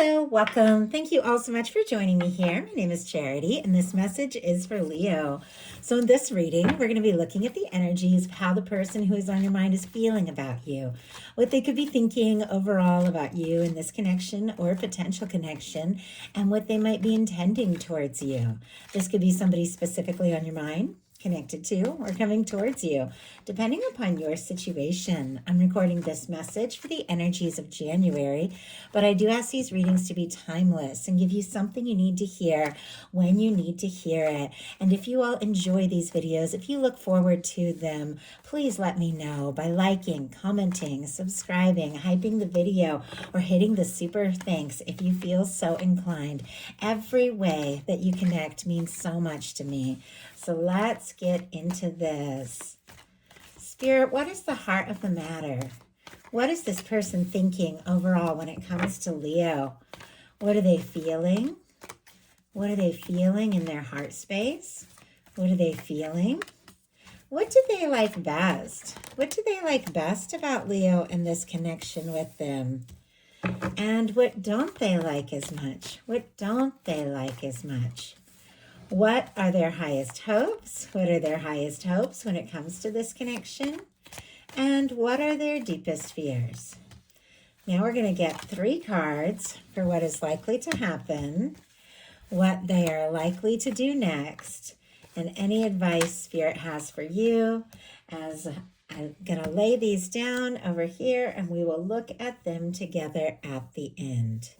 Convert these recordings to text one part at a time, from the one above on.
Hello, welcome. Thank you all so much for joining me here. My name is Charity, and this message is for Leo. So, in this reading, we're going to be looking at the energies of how the person who is on your mind is feeling about you, what they could be thinking overall about you in this connection or potential connection, and what they might be intending towards you. This could be somebody specifically on your mind, connected to, or coming towards you, depending upon your situation. I'm recording this message for the energies of January, but I do ask these readings to be timeless and give you something you need to hear when you need to hear it. And if you all enjoy these videos, if you look forward to them, please let me know by liking, commenting, subscribing, hyping the video, or hitting the super thanks if you feel so inclined. Every way that you connect means so much to me. So let's get into this. Spirit, what is the heart of the matter? What is this person thinking overall when it comes to Leo? What are they feeling? What are they feeling in their heart space? What are they feeling? What do they like best? What do they like best about Leo and this connection with them? And what don't they like as much? What don't they like as much? What are their highest hopes? What are their highest hopes when it comes to this connection? And what are their deepest fears? Now we're going to get 3 cards for what is likely to happen, what they are likely to do next, and any advice Spirit has for you. As I'm going to lay these down over here, and we will look at them together at the end.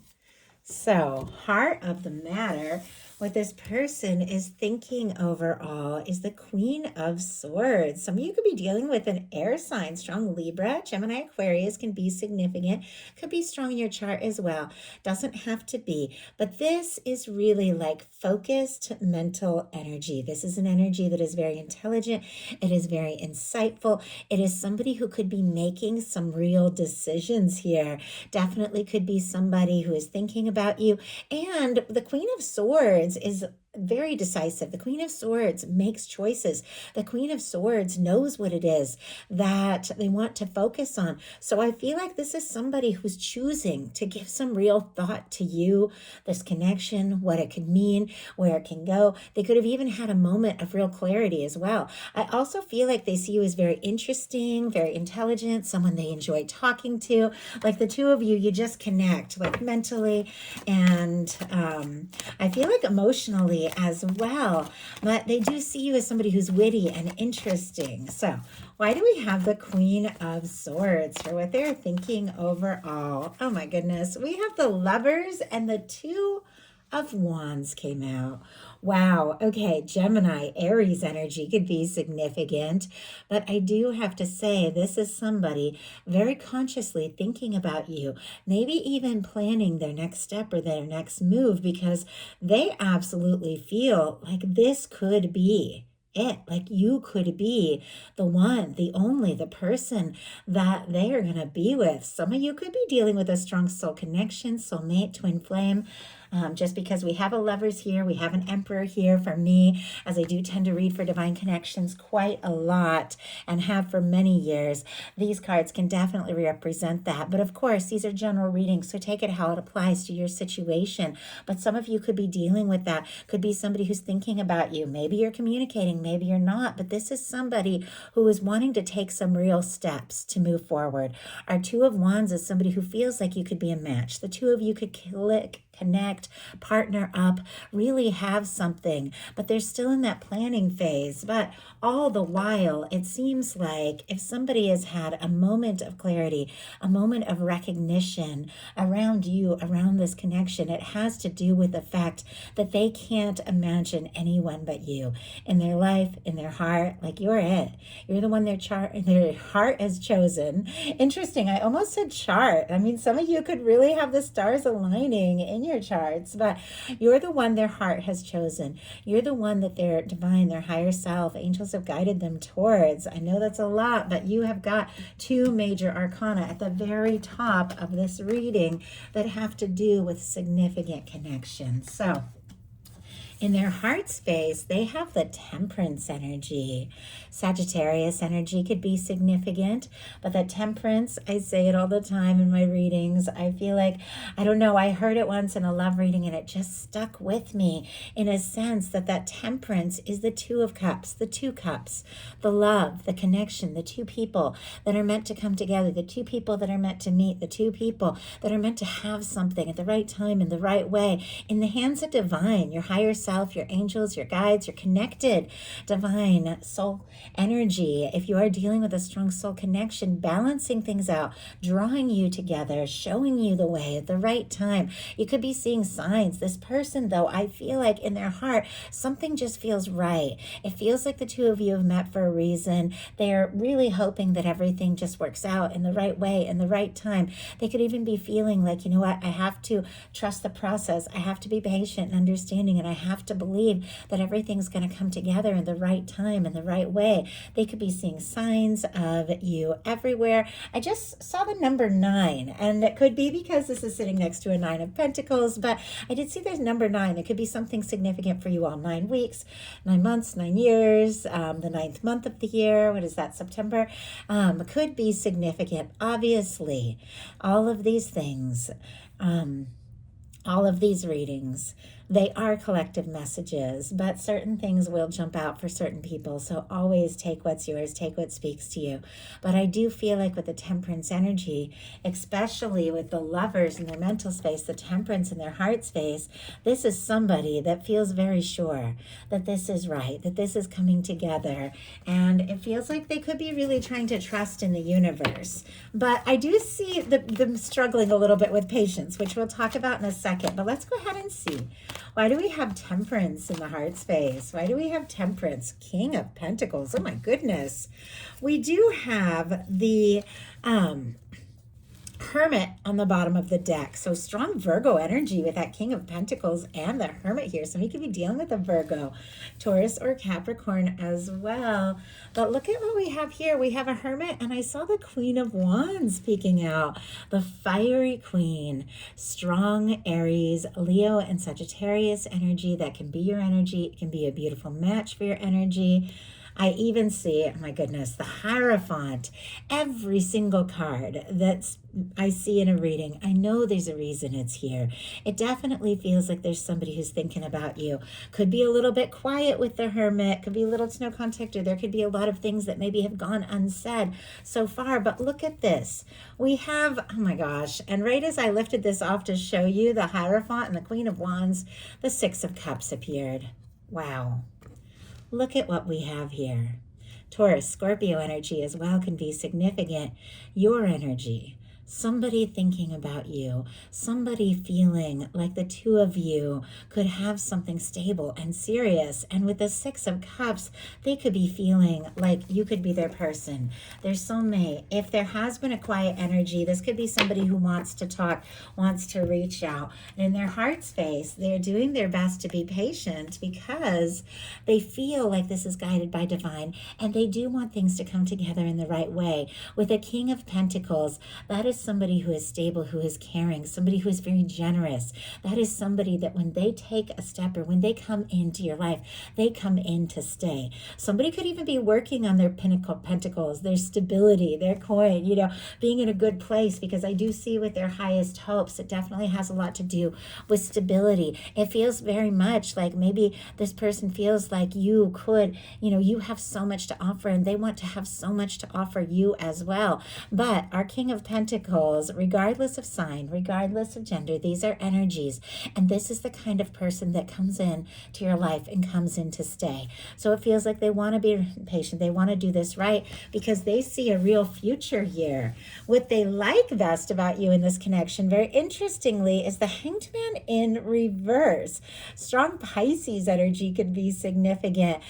So, heart of the matter, what this person is thinking overall is the Queen of Swords. Some of you could be dealing with an air sign, strong Libra, Gemini, Aquarius can be significant, could be strong in your chart as well. Doesn't have to be, but this is really like focused mental energy. This is an energy that is very intelligent. It is very insightful. It is somebody who could be making some real decisions here. Definitely could be somebody who is thinking about you. And the Queen of Swords is very decisive. The Queen of Swords makes choices. The Queen of Swords knows what it is that they want to focus on. So I feel like this is somebody who's choosing to give some real thought to you, this connection, what it could mean, where it can go. They could have even had a moment of real clarity as well. I also feel like they see you as very interesting, very intelligent, someone they enjoy talking to. Like the two of you, you just connect like mentally, and I feel like emotionally as well, but they do see you as somebody who's witty and interesting. So why do we have the Queen of Swords for what they're thinking overall? Oh my goodness, we have the Lovers and the Two of Wands came out. Wow. Okay. Gemini, Aries energy could be significant, but I do have to say this is somebody very consciously thinking about you, maybe even planning their next step or their next move, because they absolutely feel like this could be it. Like you could be the one, the only, the person that they are going to be with. Some of you could be dealing with a strong soul connection, soulmate, twin flame. Just because we have a Lovers here, we have an Emperor here for me, as I do tend to read for divine connections quite a lot and have for many years. These cards can definitely represent that. But of course, these are general readings, so take it how it applies to your situation. But some of you could be dealing with that. Could be somebody who's thinking about you. Maybe you're communicating, maybe you're not. But this is somebody who is wanting to take some real steps to move forward. Our Two of Wands is somebody who feels like you could be a match. The two of you could click, connect, partner up, really have something, but they're still in that planning phase. But all the while, it seems like if somebody has had a moment of clarity, a moment of recognition around you, around this connection, it has to do with the fact that they can't imagine anyone but you in their life, in their heart. Like you're it. You're the one their heart has chosen. Interesting. I almost said chart. I mean, some of you could really have the stars aligning in your charts, but you're the one their heart has chosen. You're the one that their divine, their higher self, angels have guided them towards. I know that's a lot, but you have got 2 major arcana at the very top of this reading that have to do with significant connections. So In their heart space, they have the temperance energy. Sagittarius energy could be significant, but that temperance, I say it all the time in my readings. I feel like, I don't know, I heard it once in a love reading and it just stuck with me in a sense that temperance is the Two of Cups, the two cups, the love, the connection, the two people that are meant to come together, the two people that are meant to meet, the two people that are meant to have something at the right time in the right way, in the hands of divine, your higher self, your angels, your guides, your connected divine soul energy. If you are dealing with a strong soul connection, balancing things out, drawing you together, showing you the way at the right time. You could be seeing signs. This person, though, I feel like in their heart, something just feels right. It feels like the two of you have met for a reason. They're really hoping that everything just works out in the right way, in the right time. They could even be feeling like, you know what, I have to trust the process. I have to be patient and understanding, and I have to believe that everything's going to come together in the right time, in the right way. They could be seeing signs of you everywhere. I just saw the number 9, and it could be because this is sitting next to a 9 of Pentacles, but I did see there's number 9. There could be something significant for you all. 9 weeks, 9 months, 9 years, the 9th month of the year. What is that, September? Could be significant. Obviously, all of these things, all of these readings, they are collective messages, but certain things will jump out for certain people. So always take what's yours, take what speaks to you. But I do feel like with the temperance energy, especially with the lovers in their mental space, the temperance in their heart space, this is somebody that feels very sure that this is right, that this is coming together. And it feels like they could be really trying to trust in the universe. But I do see them struggling a little bit with patience, which we'll talk about in a second. But let's go ahead and see. Why do we have temperance in the heart space? Why do we have temperance? King of Pentacles. Oh my goodness. We do have the Hermit on the bottom of the deck. So strong Virgo energy with that King of Pentacles and the Hermit here. So we could be dealing with a Virgo, Taurus, or Capricorn as well. But look at what we have here. We have a Hermit, and I saw the Queen of Wands peeking out. The fiery Queen. Strong Aries, Leo, and Sagittarius energy. That can be your energy. It can be a beautiful match for your energy. I even see, oh my goodness, the Hierophant. Every single card that I see in a reading, I know there's a reason it's here. It definitely feels like there's somebody who's thinking about you. Could be a little bit quiet with the Hermit. Could be little to no contact, or there could be a lot of things that maybe have gone unsaid so far. But look at this. We have, oh my gosh, and right as I lifted this off to show you the Hierophant and the Queen of Wands, the Six of Cups appeared. Wow. Look at what we have here. Taurus, Scorpio energy as well can be significant. Your energy. Somebody thinking about you, somebody feeling like the two of you could have something stable and serious. And with the Six of Cups, they could be feeling like you could be their person, their soulmate. If there has been a quiet energy, this could be somebody who wants to talk, wants to reach out. And in their heart space, they're doing their best to be patient because they feel like this is guided by divine, and they do want things to come together in the right way. With a King of Pentacles, that is somebody who is stable, who is caring, somebody who is very generous. That is somebody that when they take a step or when they come into your life, they come in to stay. Somebody could even be working on their pentacles, their stability, their coin, being in a good place, because I do see with their highest hopes, it definitely has a lot to do with stability. It feels very much like maybe this person feels like you could, you have so much to offer, and they want to have so much to offer you as well. But our King of Pentacles, regardless of sign, regardless of gender, these are energies, and this is the kind of person that comes in to your life and comes in to stay. So it feels like they want to be patient, they want to do this right because they see a real future here. What they like best about you in this connection, very interestingly, is the Hanged Man in reverse. Strong Pisces energy could be significant.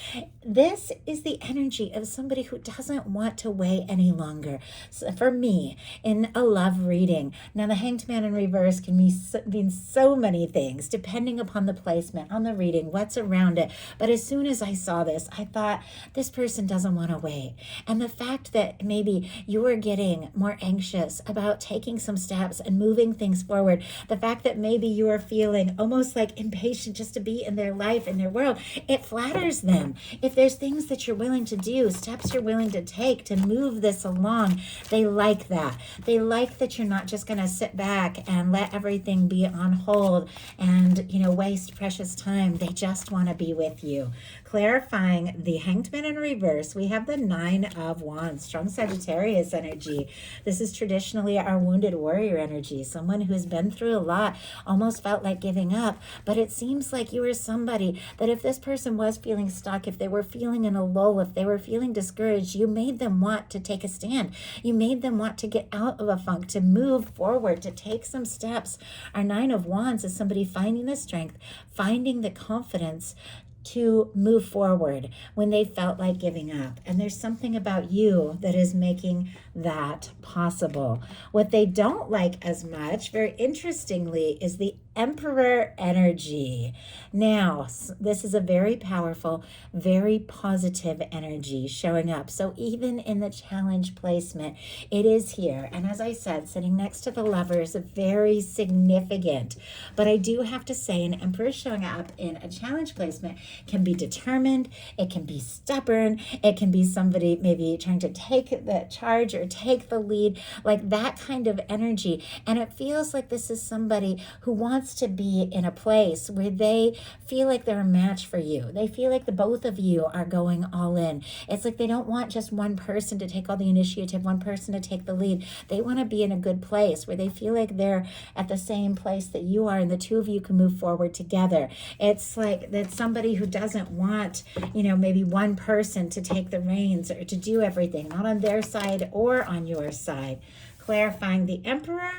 this is the energy of somebody who doesn't want to wait any longer. So for me, in a love reading, now the Hanged Man in reverse can mean so many things, depending upon the placement on the reading, what's around it. But as soon as I saw this, I thought, this person doesn't want to wait. And the fact that maybe you are getting more anxious about taking some steps and moving things forward, the fact that maybe you are feeling almost like impatient just to be in their life, in their world, it flatters them. If there's things that you're willing to do, steps you're willing to take to move this along, they like that. They like that you're not just going to sit back and let everything be on hold and, waste precious time. They just want to be with you. Clarifying the Hanged Man in reverse, we have the Nine of Wands, strong Sagittarius energy. This is traditionally our wounded warrior energy, someone who's been through a lot, almost felt like giving up, but it seems like you are somebody that if this person was feeling stuck, if they were feeling in a lull, if they were feeling discouraged, you made them want to take a stand. You made them want to get out of a funk, to move forward, to take some steps. Our Nine of Wands is somebody finding the strength, finding the confidence to move forward when they felt like giving up. And there's something about you that is making that possible. What they don't like as much, very interestingly, is the Emperor energy. Now, this is a very powerful, very positive energy showing up. So even in the challenge placement, it is here. And as I said, sitting next to the Lovers, very significant. But I do have to say, an Emperor showing up in a challenge placement can be determined, it can be stubborn, it can be somebody maybe trying to take the charge or take the lead, like that kind of energy. And it feels like this is somebody who wants to be in a place where they feel like they're a match for you. They feel like the both of you are going all in. It's like they don't want just one person to take all the initiative, one person to take the lead. They want to be in a good place where they feel like they're at the same place that you are and the two of you can move forward together. It's like that somebody who doesn't want, maybe one person to take the reins or to do everything, not on their side or on your side. Clarifying the Emperor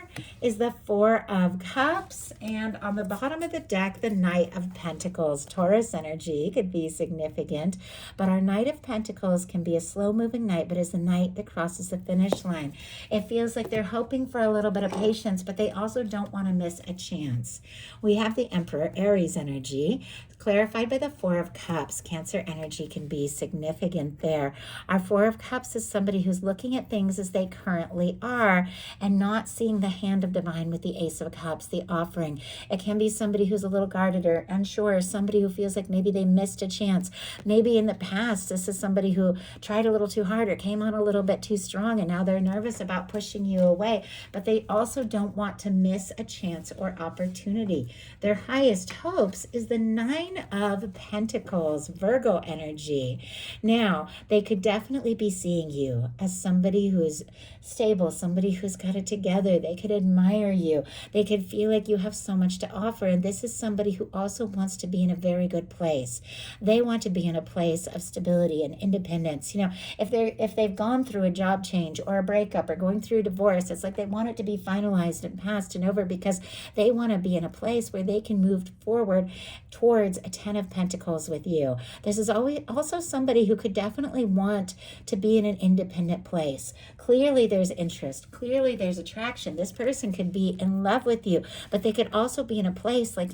is the Four of Cups, and on the bottom of the deck, the Knight of Pentacles. Taurus energy could be significant, but our Knight of Pentacles can be a slow-moving knight, but is the knight that crosses the finish line. It feels like they're hoping for a little bit of patience, but they also don't want to miss a chance. We have the Emperor, Aries energy, clarified by the Four of Cups. Cancer energy can be significant there. Our Four of Cups is somebody who's looking at things as they currently are and not seeing the hand of divine with the Ace of Cups, the offering. It can be somebody who's a little guarded or unsure, somebody who feels like maybe they missed a chance. Maybe in the past, this is somebody who tried a little too hard or came on a little bit too strong, and now they're nervous about pushing you away, but they also don't want to miss a chance or opportunity. Their highest hopes is the Nine of Pentacles, Virgo energy. Now, they could definitely be seeing you as somebody who's stable, somebody who's got it together. They could admire you. They could feel like you have so much to offer. And this is somebody who also wants to be in a very good place. They want to be in a place of stability and independence. If they've gone through a job change or a breakup or going through a divorce, it's like they want it to be finalized and passed and over because they want to be in a place where they can move forward towards a Ten of Pentacles with you. This is always also somebody who could definitely want to be in an independent place. Clearly there's interest. Clearly there's attraction. This person could be in love with you, but they could also be in a place like,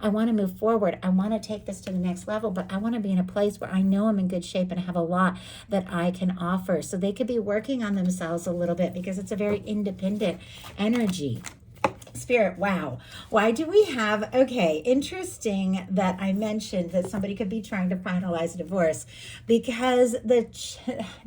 I want to move forward. I want to take this to the next level, but I want to be in a place where I know I'm in good shape and have a lot that I can offer. So they could be working on themselves a little bit because it's a very independent energy. Spirit, wow. Why do we have, interesting that I mentioned that somebody could be trying to finalize a divorce because the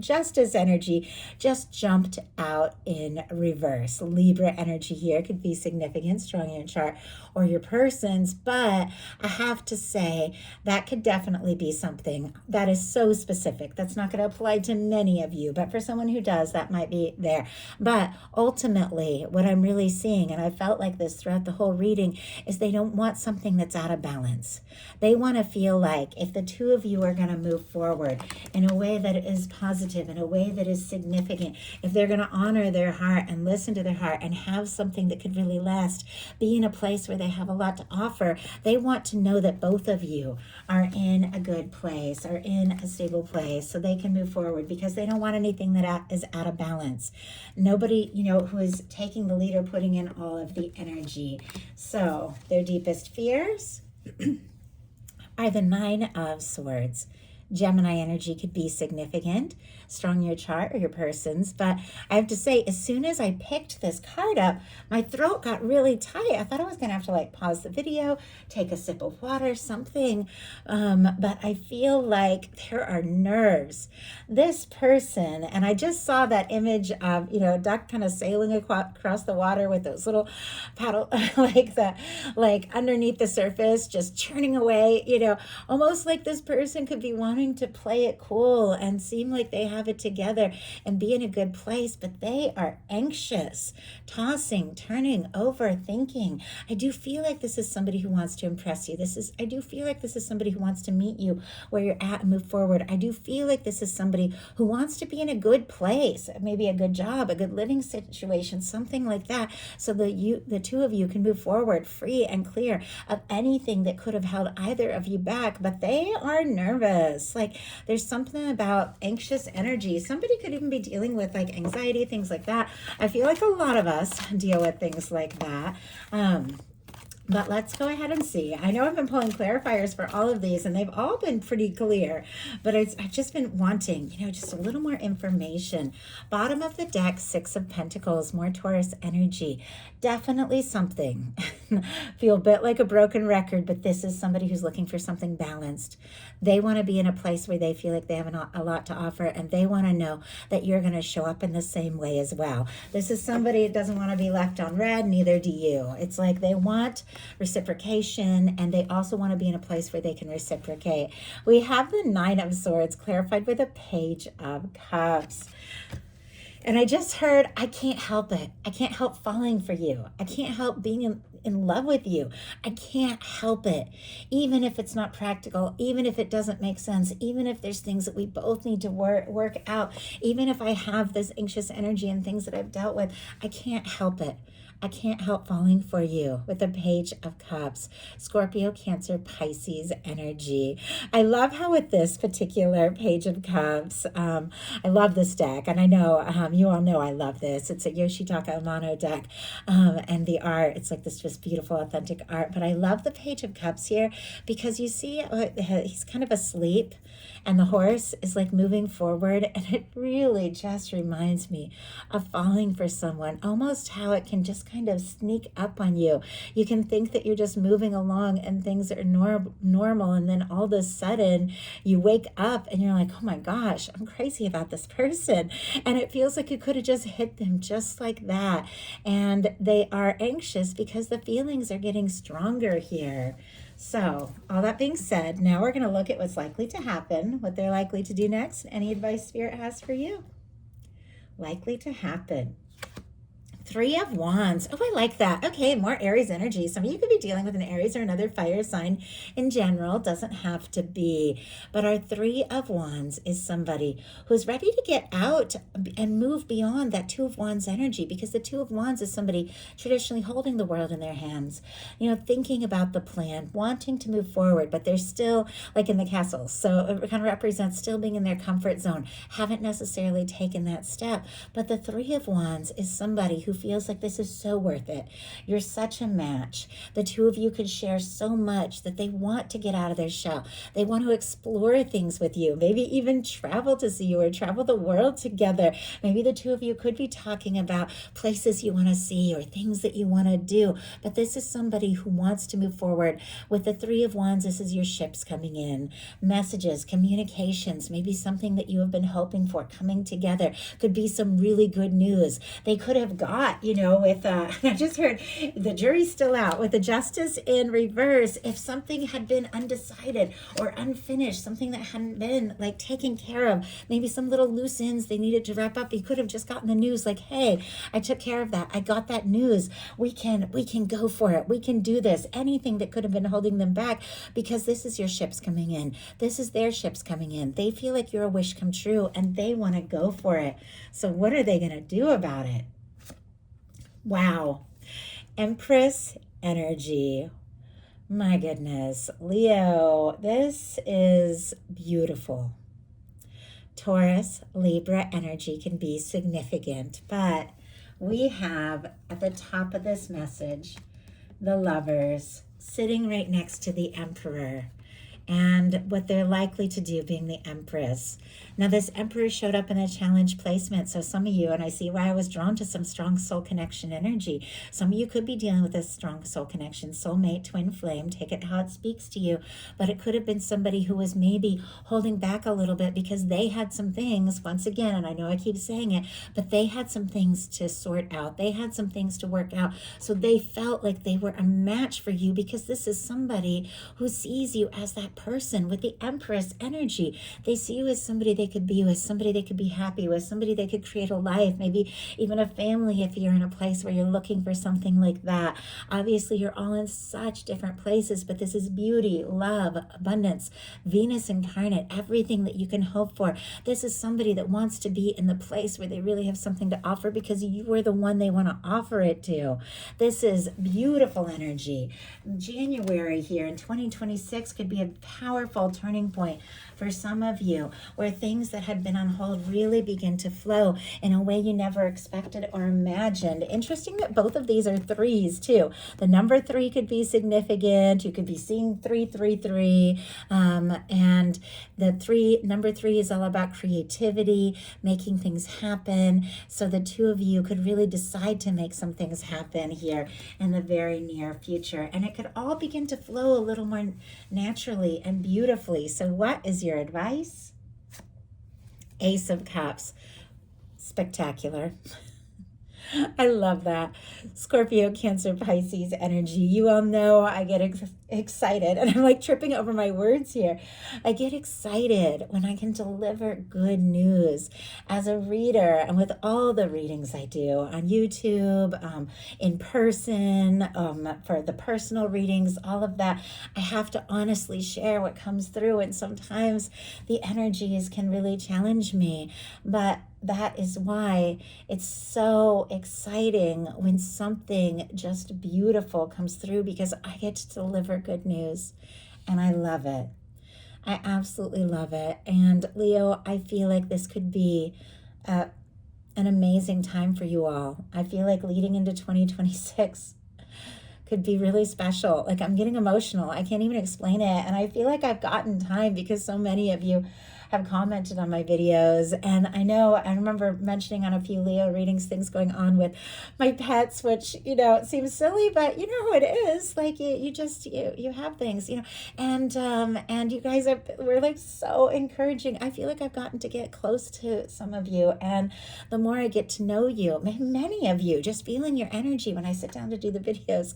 justice energy just jumped out in reverse. Libra energy here could be significant, strong in your chart or your person's, but I have to say that could definitely be something that is so specific. That's not going to apply to many of you, but for someone who does, that might be there. But ultimately, what I'm really seeing, and I felt like this throughout the whole reading, is they don't want something that's out of balance. They want to feel like if the two of you are going to move forward in a way that is positive, in a way that is significant, if they're going to honor their heart and listen to their heart and have something that could really last, be in a place where they have a lot to offer, they want to know that both of you are in a good place, are in a stable place, so they can move forward, because they don't want anything that is out of balance. Nobody, who is taking the lead or putting in all of the energy. So their deepest fears are the Nine of Swords. Gemini energy could be significant, strong in your chart or your person's. But I have to say, as soon as I picked this card up, my throat got really tight. I thought I was going to have to pause the video, take a sip of water, something. But I feel like there are nerves. This person, and I just saw that image of, a duck kind of sailing across the water with those little paddle, like underneath the surface, just churning away, almost like this person could be wanting to play it cool and seem like they have it together and be in a good place, but they are anxious, tossing, turning, overthinking. I do feel like this is somebody who wants to impress you. I do feel like this is somebody who wants to meet you where you're at and move forward. I do feel like this is somebody who wants to be in a good place, maybe a good job, a good living situation, something like that, so that the two of you can move forward free and clear of anything that could have held either of you back. But they are nervous. There's something about anxious energy. Somebody could even be dealing with anxiety, things like that. I feel like a lot of us deal with things like that. But let's go ahead and see. I know I've been pulling clarifiers for all of these, and they've all been pretty clear, but I've just been wanting, just a little more information. Bottom of the deck, Six of Pentacles, more Taurus energy. Definitely something. Feel a bit like a broken record, but this is somebody who's looking for something balanced. They want to be in a place where they feel like they have a lot to offer, and they want to know that you're going to show up in the same way as well. This is somebody that doesn't want to be left on red, neither do you. It's like they want reciprocation, and they also want to be in a place where they can reciprocate. We have the Nine of Swords clarified with a Page of Cups. And I just heard, I can't help it. I can't help falling for you. I can't help being in love with you. I can't help it. Even if it's not practical, even if it doesn't make sense, even if there's things that we both need to work out, even if I have this anxious energy and things that I've dealt with, I can't help it. I can't help falling for you with the Page of Cups. Scorpio, Cancer, Pisces energy. I love how with this particular Page of Cups, I love this deck. And I know you all know I love this. It's a Yoshitaka Amano deck. And the art, it's like this just beautiful, authentic art. But I love the Page of Cups here because you see he's kind of asleep. And the horse is moving forward, and it really just reminds me of falling for someone, almost how it can just kind of sneak up on you. You can think that you're just moving along and things are normal, and then all of a sudden you wake up and you're like, oh my gosh, I'm crazy about this person. And it feels like you could have just hit them just like that. And they are anxious because the feelings are getting stronger here. So all that being said, now we're going to look at what's likely to happen, what they're likely to do next. Any advice Spirit has for you? Likely to happen. Three of Wands. Oh, I like that. Okay, more Aries energy. Some of you could be dealing with an Aries or another fire sign in general. Doesn't have to be. But our Three of Wands is somebody who's ready to get out and move beyond that Two of Wands energy, because the Two of Wands is somebody traditionally holding the world in their hands, thinking about the plan, wanting to move forward, but they're still in the castle. So it kind of represents still being in their comfort zone, haven't necessarily taken that step. But the Three of Wands is somebody who feels like this is so worth it. You're such a match. The two of you could share so much that they want to get out of their shell. They want to explore things with you, maybe even travel to see you or travel the world together. Maybe the two of you could be talking about places you want to see or things that you want to do. But this is somebody who wants to move forward. With the Three of Wands, this is your ships coming in. Messages, communications, maybe something that you have been hoping for coming together. Could be some really good news. They could have got lot, with, I just heard the jury's still out with the justice in reverse. If something had been undecided or unfinished, something that hadn't been like taken care of, maybe some little loose ends they needed to wrap up, you could have just gotten the news like, hey, I took care of that. I got that news. We can go for it. We can do this. Anything that could have been holding them back, because this is your ships coming in. This is their ships coming in. They feel like you're a wish come true and they want to go for it. So what are they going to do about it? Wow. Empress energy. My goodness. Leo, this is beautiful. Taurus, Libra energy can be significant, but we have at the top of this message, the Lovers sitting right next to the Emperor, and what they're likely to do being the Empress. Now, this Emperor showed up in a challenge placement. So some of you, and I see why I was drawn to some strong soul connection energy. Some of you could be dealing with a strong soul connection, soulmate, twin flame, take it how it speaks to you. But it could have been somebody who was maybe holding back a little bit because they had some things, once again, and I know I keep saying it, but they had some things to sort out. They had some things to work out. So they felt like they were a match for you, because this is somebody who sees you as that person with the Empress energy. They see you as somebody they could be with, somebody they could be happy with, somebody they could create a life, maybe even a family if you're in a place where you're looking for something like that. Obviously, you're all in such different places, but this is beauty, love, abundance, Venus incarnate, everything that you can hope for. This is somebody that wants to be in the place where they really have something to offer because you are the one they want to offer it to. This is beautiful energy. January here in 2026 could be a powerful turning point for some of you, where things that had been on hold really begin to flow in a way you never expected or imagined. Interesting that both of these are threes too. The number 3 could be significant. You could be seeing 333, and the number 3 is all about creativity, making things happen. So the two of you could really decide to make some things happen here in the very near future, and it could all begin to flow a little more naturally and beautifully. So what is your advice? Ace of Cups. Spectacular. I love that. Scorpio, Cancer, Pisces energy. You all know I get excited, and I'm like tripping over my words here. I get excited when I can deliver good news as a reader, and with all the readings I do on YouTube, in person, for the personal readings, all of that. I have to honestly share what comes through, and sometimes the energies can really challenge me, but that is why it's so exciting when something just beautiful comes through, because I get to deliver good news and I love it. I absolutely love it. And Leo, I feel like this could be an amazing time for you all. I feel like leading into 2026 could be really special. Like, I'm getting emotional. I can't even explain it. And I feel like I've gotten time because so many of you have commented on my videos. And I remember mentioning on a few Leo readings things going on with my pets, which, it seems silly, but you know who it is. Like, you have things, and you guys were like so encouraging. I feel like I've gotten to get close to some of you. And the more I get to know you, many of you, just feeling your energy when I sit down to do the videos,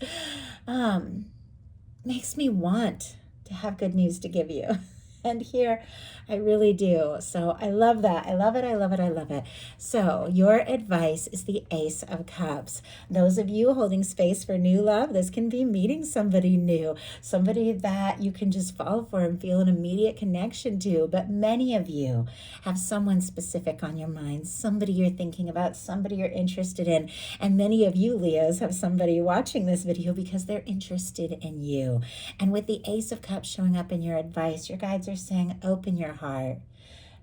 makes me want to have good news to give you. And here, I really do. So I love that. I love it. I love it. I love it. So your advice is the Ace of Cups. Those of you holding space for new love, this can be meeting somebody new, somebody that you can just fall for and feel an immediate connection to. But many of you have someone specific on your mind, somebody you're thinking about, somebody you're interested in. And many of you, Leos, have somebody watching this video because they're interested in you. And with the Ace of Cups showing up in your advice, your guides are saying, open your heart.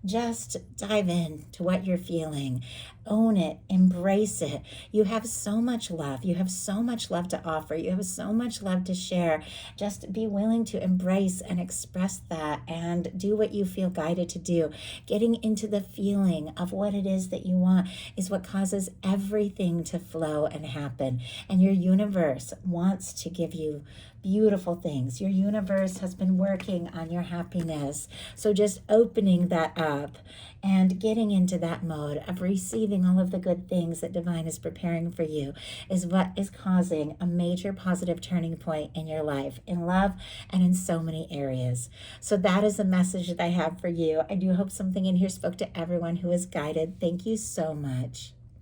Just dive in to what you're feeling. Own it. Embrace it. You have so much love. You have so much love to offer. You have so much love to share. Just be willing to embrace and express that and do what you feel guided to do. Getting into the feeling of what it is that you want is what causes everything to flow and happen. And your universe wants to give you beautiful things. Your universe has been working on your happiness. So just opening that up and getting into that mode of receiving all of the good things that divine is preparing for you is what is causing a major positive turning point in your life, in love and in so many areas. So that is the message that I have for you. I do hope something in here spoke to everyone who is guided. Thank you so much.